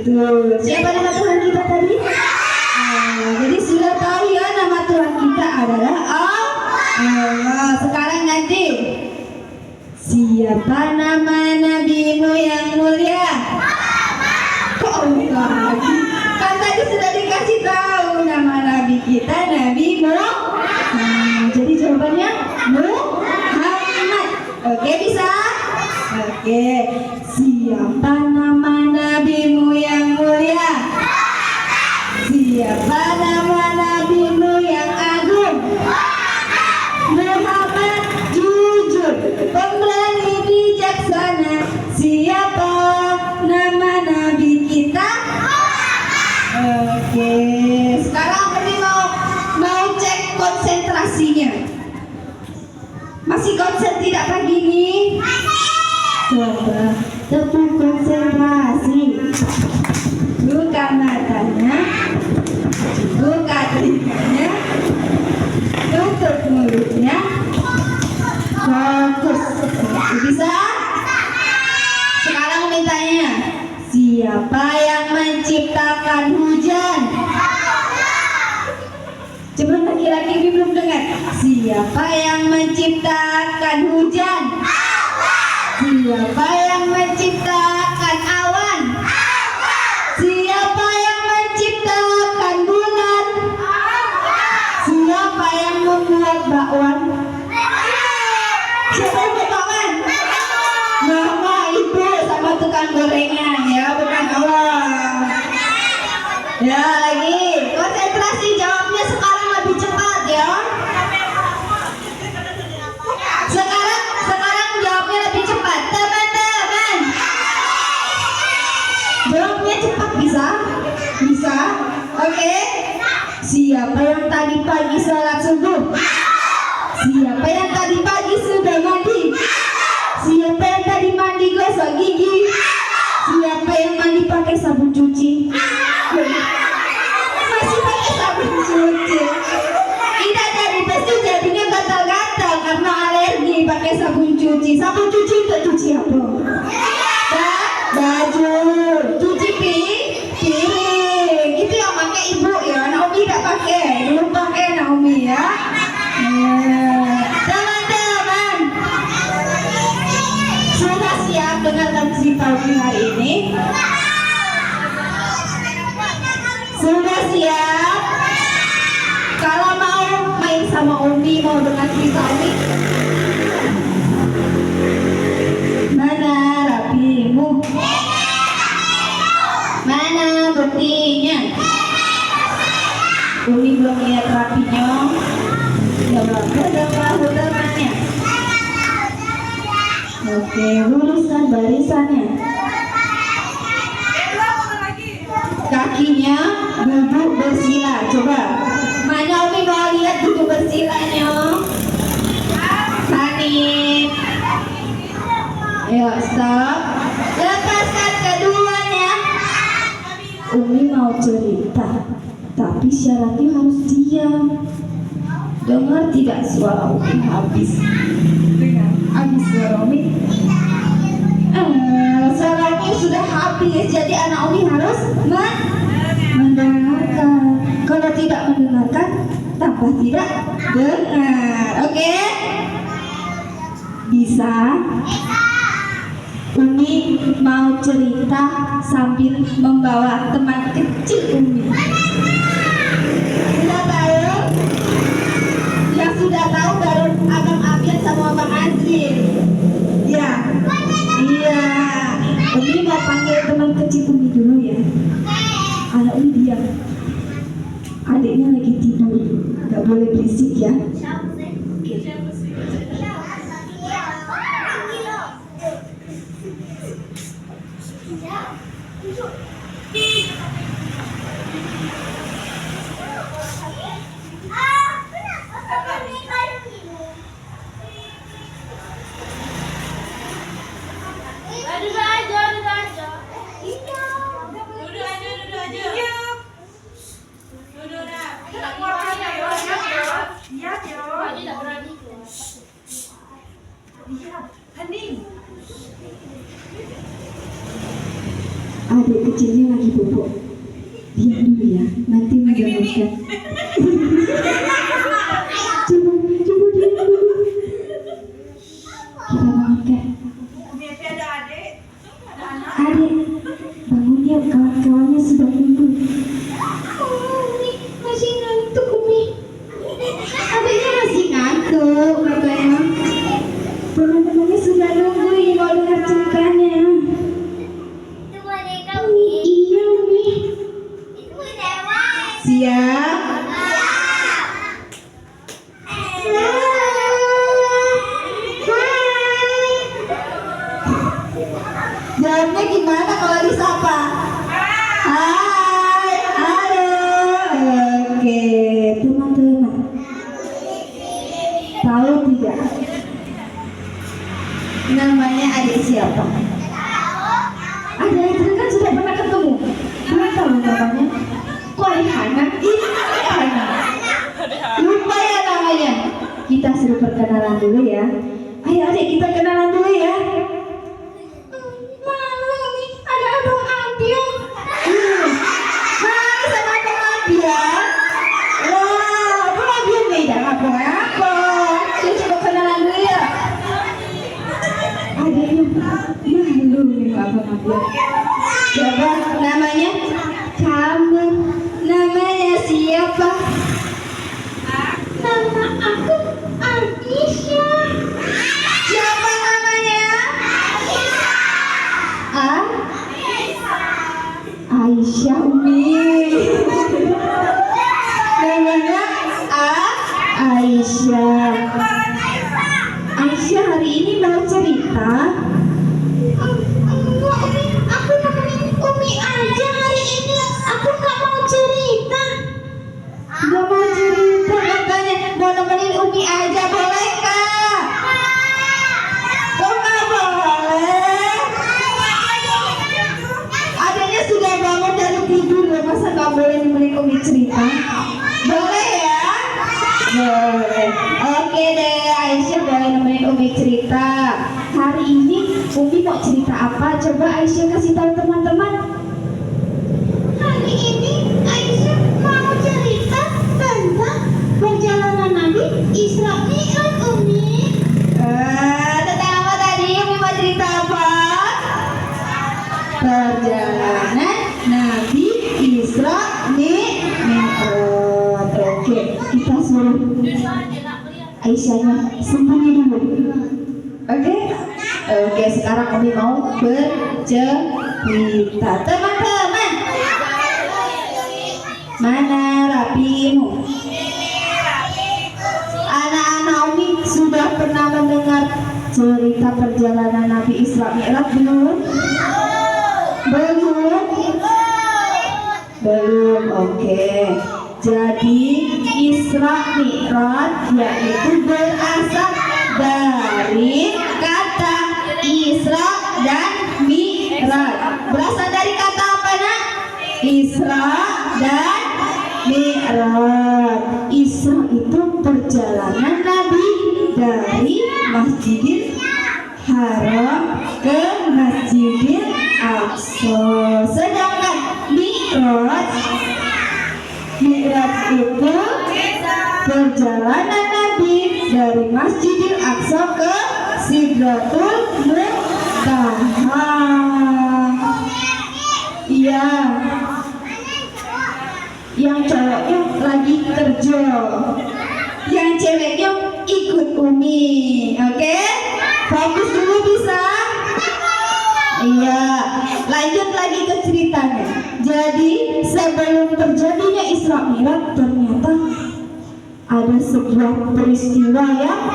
Betul. Siapa nama Tuhan kita tadi? Jadi sudah tahu ya, nama Tuhan kita adalah Allah. Sekarang nanti, siapa nama nabimu yang mulia? Kok enggak lagi? Kan tadi sudah dikasih tahu nama nabi kita, Nabi Muhammad. Jadi jawabannya Muhammad. Oke, bisa? Oke. Siapa nama nabimu yang mulia? Siapa nama nabimu yang agung? Muhammad jujur, pemberani, bijaksana. Siapa nama nabi kita? Oke, sekarang kami mau cek konsentrasinya. Masih konsen tidak pagi ini? Coba tepuh konsentrasi. Buka matanya, buka telinganya, tutup mulutnya, fokus. Bisa? Sekarang mintanya, siapa yang menciptakan hujan? Coba laki-laki belum dengar. Siapa yang menciptakan hujan? Siapa yang menciptakan awan? Siapa yang menciptakan bulan? Siapa yang membuat bakwan? Siapa yang membuat bakwan? Mama, ibu, sama tukang gorengan ya, bukan Allah. Ya lagi, konsentrasi jawabnya sekarang lebih cepat ya. Sekarang jawabnya lebih cepat, teman-teman. Jawabnya cepat, bisa? Bisa? Oke. Siapa yang tadi pagi sholat subuh? Siapa yang tadi pagi sudah mandi? Siapa yang tadi mandi gosok gigi? Siapa yang mandi pakai sabun cuci? Masih pakai sabun cuci? Tidak jadi, pasti jadinya gatal-gatal karena alergi pakai sabun cuci. Sabun cuci untuk cuci apa? Baju, cuci piring. Itu yang pakai ibu ya. Naomi tidak pakai, belum pakai Naomi ya. Teman-teman, sudah siap dengarkan cerita hari ini? Sudah siap? Kalau mau main sama Umi, mau dengar cerita Umi? Mana rapimu? Mana buktinya? Umi belum lihat rapinya. Ya bahu temannya. Oke, luruskan barisannya. Kakinya duduk bersila. Coba. Mana Umi mau lihat duduk bersilanya? Sanit. Ayo stop. Lepaskan keduanya. Umi mau cerita, tapi syaratnya harus diam. Dengar tidak suara Umi habis? Dengar. Habis suara Umi? Suara Umi sudah habis, jadi anak Umi harus mendengarkan. Kalau tidak mendengarkan, tambah tidak dengar. Oke? Bisa? Umi mau cerita sambil membawa teman kecil Umi. Sudah tahu? Yang sudah tahu baru Abang Abian sama Abang Azri. Ya, iya. Umi mau panggil teman kecil Umi dulu ya. Anak Umi diam. Adiknya lagi tidur, nggak boleh berisik ya. Adik kecilnya lagi adik siapa? Ada yang kan sudah pernah ketemu. Belum tahu namanya. Kok Rihana? Rihana. Lupa ya namanya. Kita suruh perkenalan dulu ya. Ayo adik kita kenalan dulu ya. Malu nih ada abang Abian. Malu sama abang Abian. Wah, abang Abian beda apa? Saya coba kenalan dulu ya. Adiknya malu nih abang Abian. Coba namanya kamu. Namanya siapa? Nama aku Aisyah. Siapa namanya? Aisyah Umi. Namanya Aisyah. Aisyah hari ini mau cerita. Aku nemenin Umi aja hari ini. Aku nggak mau cerita. Nggak mau cerita katanya. Mau nemenin Umi aja boleh kak? Kok nggak boleh? Adanya sudah bangun dari tidur loh. Masa nggak boleh nemenin Umi cerita? Boleh ya? Boleh. Oke deh, Aisyah boleh nemenin Umi cerita. Hari ini Umi mau cerita apa? Coba Aisyah kasih tahu teman-teman. Hari ini Aisyah mau cerita tentang perjalanan Nabi Isra Mi'raj Umi. Tentang apa tadi? Umi mau cerita apa? Perjalanan Nabi Isra Mi'raj. Oke, kita suruh Aisyahnya sembunyi dulu. Oke, sekarang kami mau bercerita. Teman-teman, mana rapimu? Anak-anak Umi sudah pernah mendengar cerita perjalanan Nabi Isra Mi'raj belum? Belum. Oke. Jadi Isra Mi'raj yaitu berasal dari kata Isra dan Mi'raj. Berasal dari kata apa nak? Isra dan Mi'raj. Isra itu perjalanan Nabi dari Masjidil Haram ke Masjidil Aqsa. Sedangkan Mi'raj itu perjalanan Nabi dari Masjidil Aqsa ke Sidratul Muntaha. Iya. Yang cowoknya lagi kerja, yang ceweknya ikut Umi. Oke? Fokus dulu bisa? Iya. Lanjut lagi ke ceritanya. Jadi sebelum terjadinya Isra Mi'raj ternyata ada sebuah peristiwa yang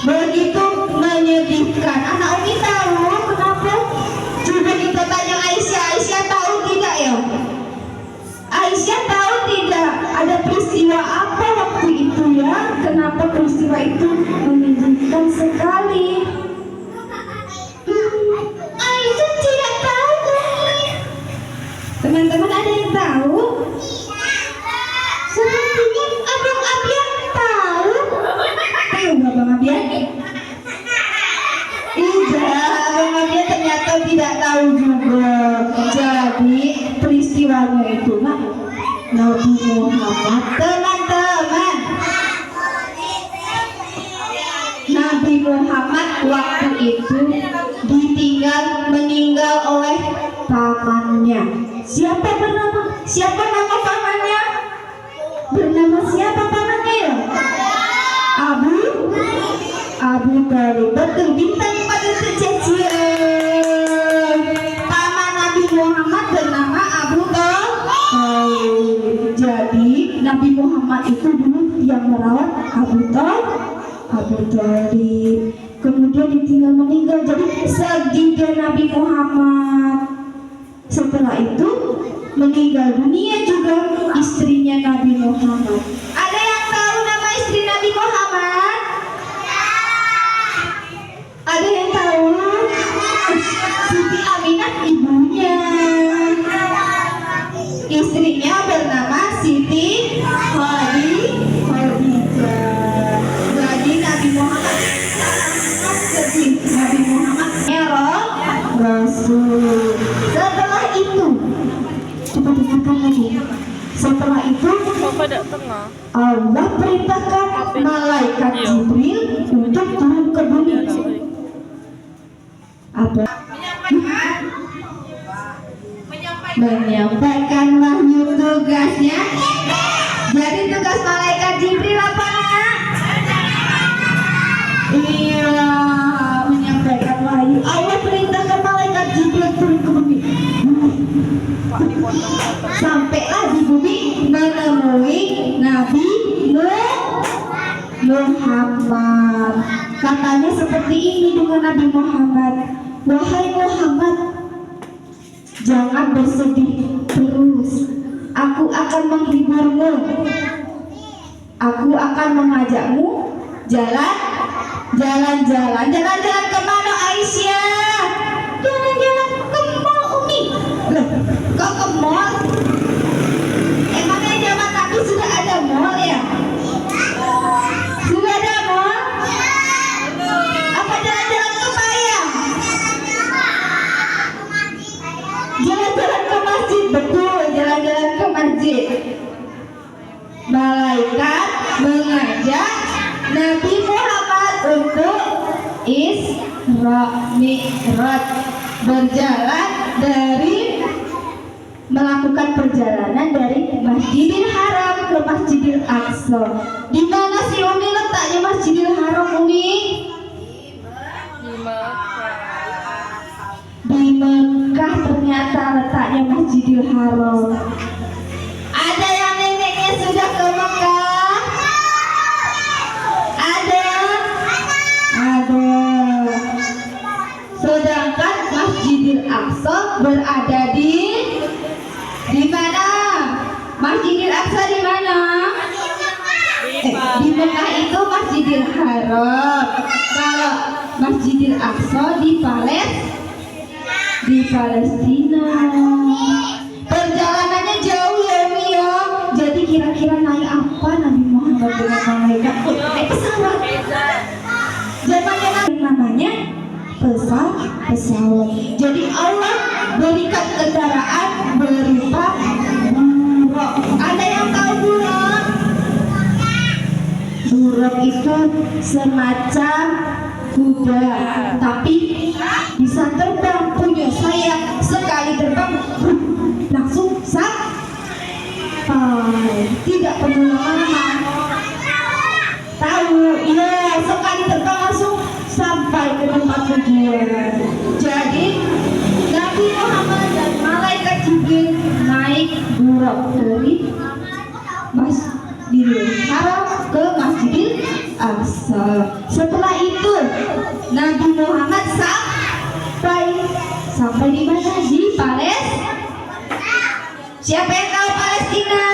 begitu menyedihkan. Anak Umi tahu kenapa? Coba kita tanya Aisyah. Aisyah tahu tidak ya? Aisyah tahu tidak ada peristiwa apa waktu itu ya? Kenapa peristiwa itu menyedihkan sekali? Aisyah tidak tahu. Teman-teman ada yang tahu? Sepertinya Abang Abian tahu. Tahu Abang Abian? Tidak, Abang Abian ternyata tidak tahu juga. Jadi peristiwanya itu Nabi Muhammad, teman-teman. Nabi Muhammad waktu itu meninggal oleh pamannya. Siapa nama pamannya? Bernama siapa pamannya ya? Abu Thalib. Betul, bintang pada kececilan. Paman Nabi Muhammad bernama Abu Thalib. Jadi Nabi Muhammad itu dulu yang merawat Abu Thalib. Kemudian ditinggal meninggal. Jadi sedih Nabi Muhammad. Setelah itu meninggal dunia juga istrinya Nabi Muhammad. Ada yang tahu nama istri Nabi Muhammad? Ada yang tahu? pada tengah. Allah perintahkan malaikat Jibril untuk turun ke bumi. Apa? Menyampaikan wahyu tugasnya. Jadi tugas malaikat Jibril apa? Iya, menyampaikan wahyu. Allah perintahkan malaikat Jibril turun ke bumi. Sampailah di bumi menemui Nabi Muhammad. Katanya seperti ini dengan Nabi Muhammad. Wahai Muhammad, jangan bersedih terus. Aku akan menghiburmu. Aku akan mengajakmu jalan-jalan kemana Aisyah? Jalan-jalan ke mall Umi. Loh, kok ke mall? Emangnya zaman Nabi sudah ada mall ya? Sudah ada mall? Apa jalan-jalan ke Bayang? Jalan-jalan ke masjid, betul, jalan-jalan ke masjid. Malaikat mengajak Nabi Muhammad untuk Isra Mi'raj, melakukan perjalanan dari Masjidil Haram ke Masjidil Aqsa. Di mana sih Umi letaknya Masjidil Haram, Umi? Di Mekah ternyata letaknya Masjidil Haram. Ada yang neneknya sudah ke Mekah? Ada. Sedangkan Masjidil Aqsa berada di mana? Masjidil Aqsa di mana? Di Mekah itu Masjidil Haram. Kalau Masjidil Aqsa di Palestina. Perjalanannya jauh ya Umi ya. Jadi kira-kira naik apa Nabi Muhammad dengan malaikat? Pesawat. Zamannya namanya pesawat. Jadi Allah berikan kendaraan berupa buruk. Ada yang tahu buruk? Buruk itu semacam kuda, tapi bisa terbang, punya sayap. Sekali terbang langsung sampai, tidak perlu lama-lama. Tahu? Iya, sekali terbang langsung sampai ke tempat tujuan. Jadi Nabi Muhammad dan malaikat Jibril naik buruk dari Masjidil Haram ke Masjidil Aqsa. Setelah itu Nabi Muhammad sampai di mana? Di Palestina. Siapa yang tahu Palestina?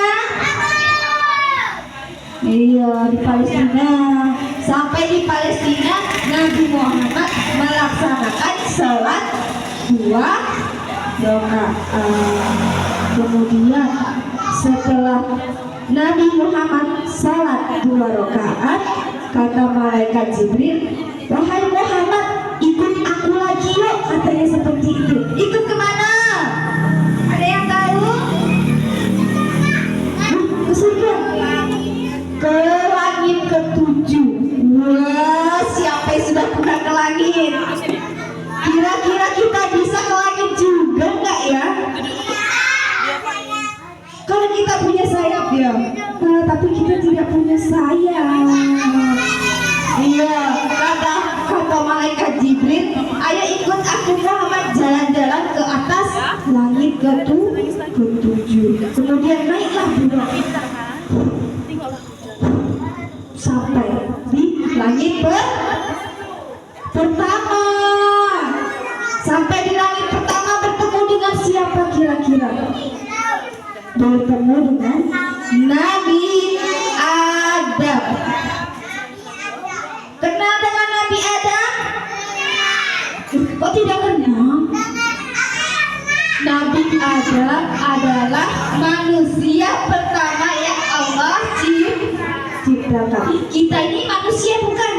Iya, di Palestina. Sampai di Palestina, Nabi Muhammad melaksanakan sholat 2 rakaat. Kemudian setelah Nabi Muhammad sholat 2 rakaat, kata malaikat Jibril, wahai Muhammad, ikut aku lagi yuk, katanya seperti itu. Ikut kemana? Ada yang tahu? Ke surga, ke langit ke-7. Wah, siapa yang sudah pernah ke langit? Kira-kira kita bisa ke langit juga nggak ya? Kalau kita punya sayap ya, tapi kita tidak punya sayap. Iya, kata malaikat Jibril, ayo ikut aku Muhammad jalan-jalan ke atas langit ke-7. Kemudian naiklah buruk sampai di langit pertama. Sampai di langit pertama bertemu dengan siapa kira-kira? Bertemu dengan Nabi Adam. Kenal dengan Nabi Adam? Kok tidak kenal? Nabi Adam adalah manusia pertama yang Allah ciptakan. Kita ini manusia bukan?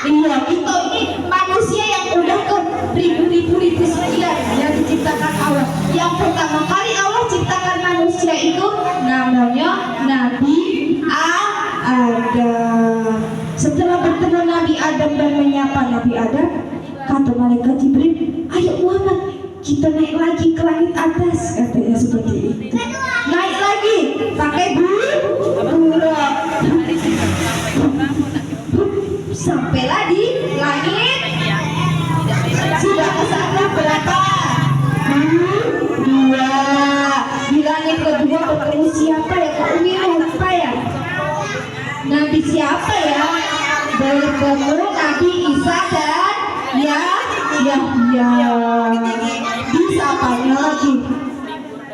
Iya, kita ini manusia yang udah ke ribu-ribu sekian yang diciptakan Allah. Yang pertama kali Allah ciptakan manusia itu namanya Adam dan menyapa Nabi Adam, kata malaikat Jibril, ayo Muhammad, kita naik lagi ke langit atas, katanya seperti itu. Naik lagi, pakai buruk. Sampailah di langit. Sudah ke sana berapa? 2. Di langit kedua bertemu siapa ya? Kak Umi lupa ya? Nabi siapa ya? Bertemu Nabi Isa dan Yahya. Disapanya lagi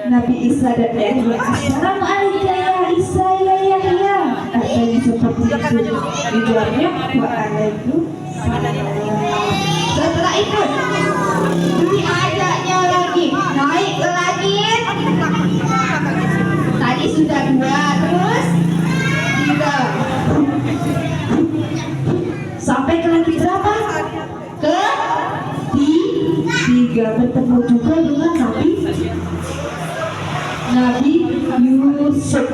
Nabi Isa dan Yahya. Assalamualaikum ya Isa ya Yahya. Katanya seperti itu. Dijawabnya waalaikumsalam. Setelah itu diajaknya lagi naik ke langit. Tadi sudah 2, terus 3. Sampai ke langit berapa? Ke 3. Bertemu juga dengan Nabi Yusuf.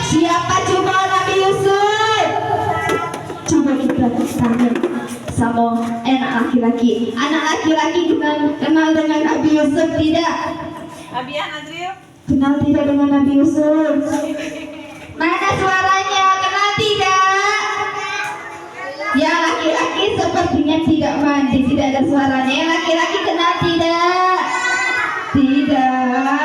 Siapa coba Nabi Yusuf? Coba kita tanya sama anak laki-laki. Anak laki-laki kenal dengan Nabi Yusuf tidak? Abian Azril. Kenal tidak dengan Nabi Yusuf? Mana suaranya? Kenal tidak? Ya laki-laki sepertinya tidak mandi, tidak ada suaranya. Ya laki-laki kenal tidak? Tidak.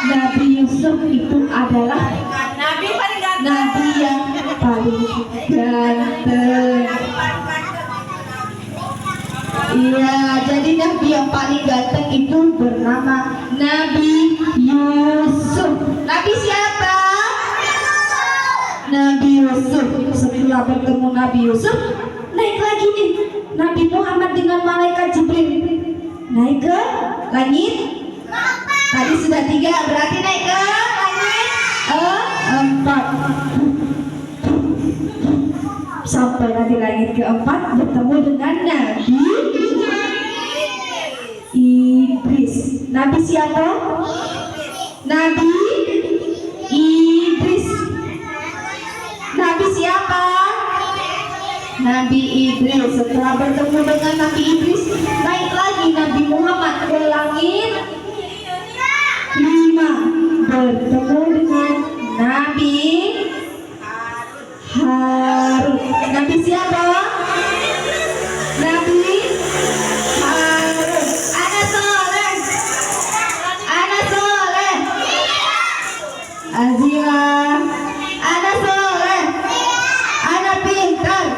Nabi Yusuf itu adalah Nabi paling ganteng. Nabi yang paling ganteng. Iya, jadi Nabi yang paling ganteng itu bernama Nabi Yusuf. Nabi siapa? Nabi Yusuf. Setelah bertemu Nabi Yusuf, naik lagi nih Nabi Muhammad dengan malaikat Jibril. Naik ke langit. Tadi sudah 3, berarti naik ke langit 4. Sampai di langit ke-4 bertemu dengan Nabi Idris. Nabi siapa? Nabi Idris. Nabi siapa? Nabi Idris. Setelah bertemu dengan Nabi Idris, naik lagi Nabi Muhammad ke langit 5. Bertemu dengan Nabi Harun. Nabi siapa? Nabi Harun. Anak soleh. Anak soleh. Azila. Anak soleh. Anak pintar.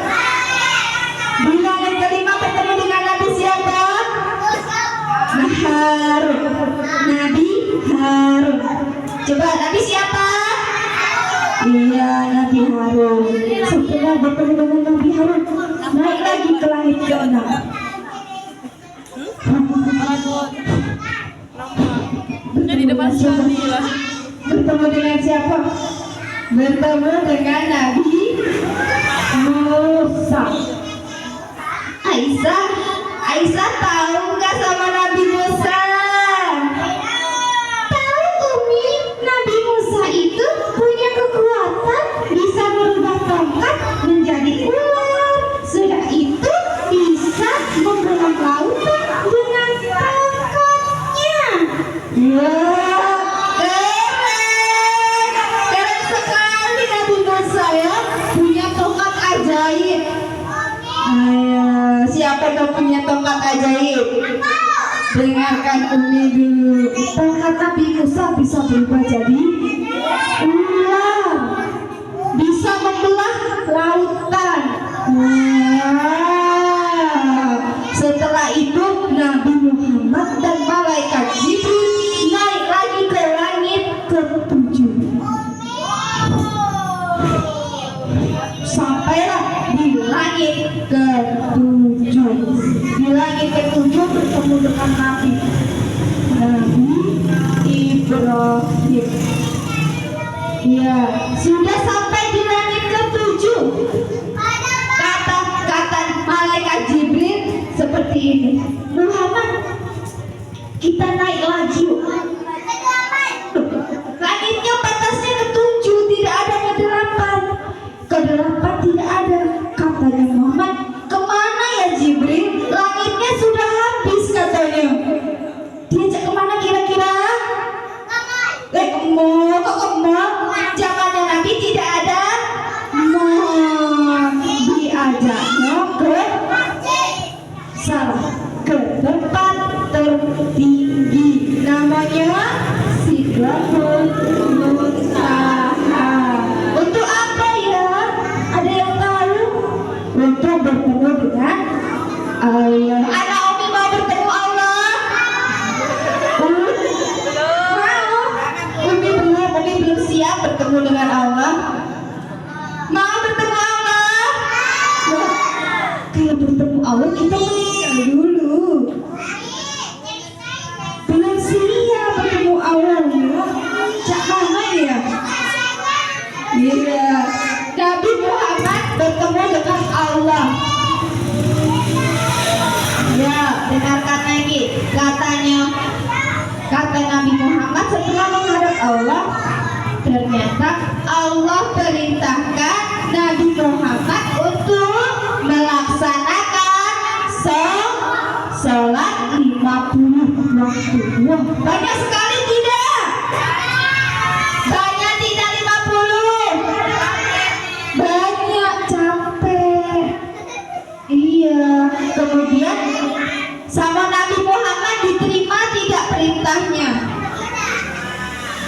Bilang yang kelima bertemu dengan Nabi siapa? Harun. Nabi Harun. Coba Nabi siapa? Iya, Nabi Harun. Setelah bertemu dengan Nabi Harun, naik lagi ke langit ke-6. Jadi depan sekali lah. Bertemu dengan siapa? Bertemu dengan Nabi Musa. Aisyah tahu nggak sama Nabi Musa? Tahu Umi, Nabi Musa itu punya kekuatan bisa merubah tongkat menjadi ular. Sudah itu bisa membelah lautan dengan tongkatnya. Wah, keren sekali Nabi Musa ya, punya tongkat ajaib. Ayo, siapa yang punya tongkat ajaib? Dengarkan Umi dulu. Tongkat Nabi Musa bisa berubah jadi ular, bisa membelah lautan. Wow. Setelah itu Nabi Muhammad dan malaikat Jibril naik lagi ke langit ke-7. Sampailah di langit ke-7. Di langit ke-7 bertemu dengan Nabi Ibrahim. Ya, sudah sampai di langit ke-7. Kata malaikat Jibril seperti ini, Muhammad, kita naik lagi yuk. Langitnya batasnya ke-7, tidak ada ke-8. Ke-8 tidak ada. Katanya Muhammad, katanya, kata Nabi Muhammad setelah menghadap Allah, ternyata Allah perintahkan Nabi Muhammad untuk melaksanakan sholat 50 waktu. Wah, banyak sekali tidak? Banyak tidak 50? Banyak, capek. Iya, kemudian sama Nabi Muhammad diterima tidak perintahnya?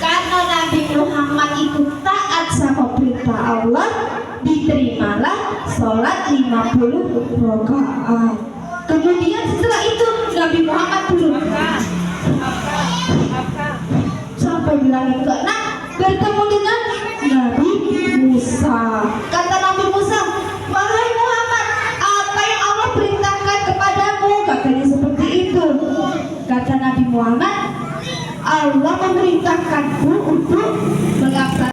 Karena Nabi Muhammad itu taat sama perintah Allah, diterimalah sholat 50 rakaat. Kemudian setelah itu Nabi Muhammad turun sampai di langit ke-6 bertemu dengan Nabi Musa. Kata Nabi Musa, wahai Muhammad, apa yang Allah perintahkan kepadamu? Katanya seperti itu. Kata Nabi Muhammad, Allah memerintahkanku untuk